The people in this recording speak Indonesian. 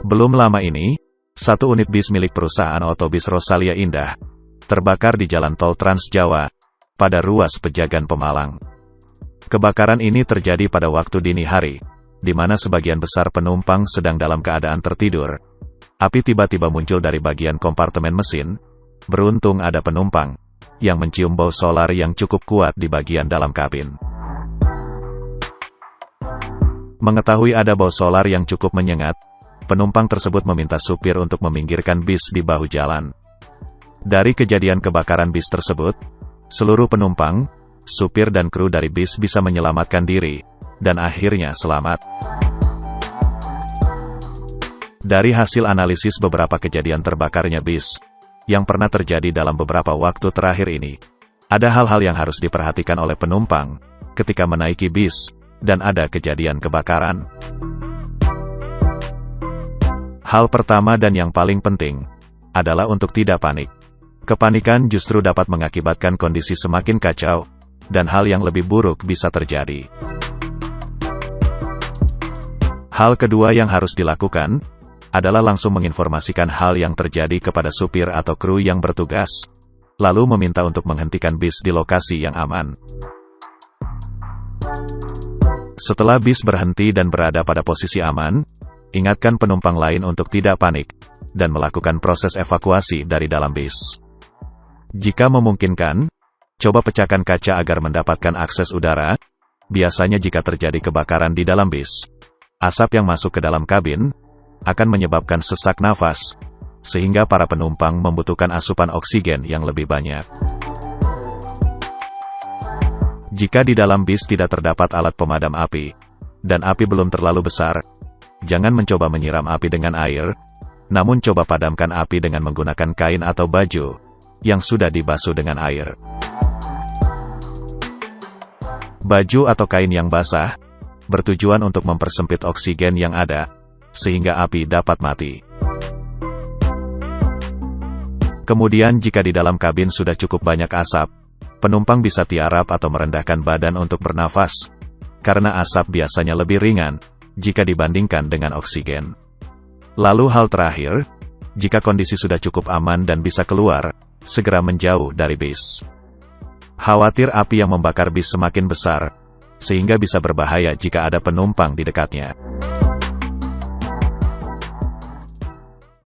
Belum lama ini, satu unit bis milik perusahaan otobis Rosalia Indah terbakar di Jalan Tol Trans Jawa pada ruas Pejagan Pemalang. Kebakaran ini terjadi pada waktu dini hari, di mana sebagian besar penumpang sedang dalam keadaan tertidur. Api tiba-tiba muncul dari bagian kompartemen mesin. Beruntung ada penumpang yang mencium bau solar yang cukup kuat di bagian dalam kabin. Mengetahui ada bau solar yang cukup menyengat, penumpang tersebut meminta supir untuk meminggirkan bis di bahu jalan. Dari kejadian kebakaran bis tersebut, seluruh penumpang, supir dan kru dari bis bisa menyelamatkan diri, dan akhirnya selamat. Dari hasil analisis beberapa kejadian terbakarnya bis yang pernah terjadi dalam beberapa waktu terakhir ini, ada hal-hal yang harus diperhatikan oleh penumpang ketika menaiki bis dan ada kejadian kebakaran. Hal pertama dan yang paling penting adalah untuk tidak panik. Kepanikan justru dapat mengakibatkan kondisi semakin kacau, dan hal yang lebih buruk bisa terjadi. Hal kedua yang harus dilakukan adalah langsung menginformasikan hal yang terjadi kepada supir atau kru yang bertugas, lalu meminta untuk menghentikan bis di lokasi yang aman. Setelah bis berhenti dan berada pada posisi aman, ingatkan penumpang lain untuk tidak panik, dan melakukan proses evakuasi dari dalam bis. Jika memungkinkan, coba pecahkan kaca agar mendapatkan akses udara. Biasanya jika terjadi kebakaran di dalam bis, asap yang masuk ke dalam kabin akan menyebabkan sesak nafas, sehingga para penumpang membutuhkan asupan oksigen yang lebih banyak. Jika di dalam bis tidak terdapat alat pemadam api, dan api belum terlalu besar, jangan mencoba menyiram api dengan air, namun coba padamkan api dengan menggunakan kain atau baju yang sudah dibasuh dengan air. Baju atau kain yang basah bertujuan untuk mempersempit oksigen yang ada, sehingga api dapat mati. Kemudian jika di dalam kabin sudah cukup banyak asap, penumpang bisa tiarap atau merendahkan badan untuk bernafas, karena asap biasanya lebih ringan jika dibandingkan dengan oksigen. Lalu hal terakhir, jika kondisi sudah cukup aman dan bisa keluar, segera menjauh dari bis. Khawatir api yang membakar bis semakin besar, sehingga bisa berbahaya jika ada penumpang di dekatnya.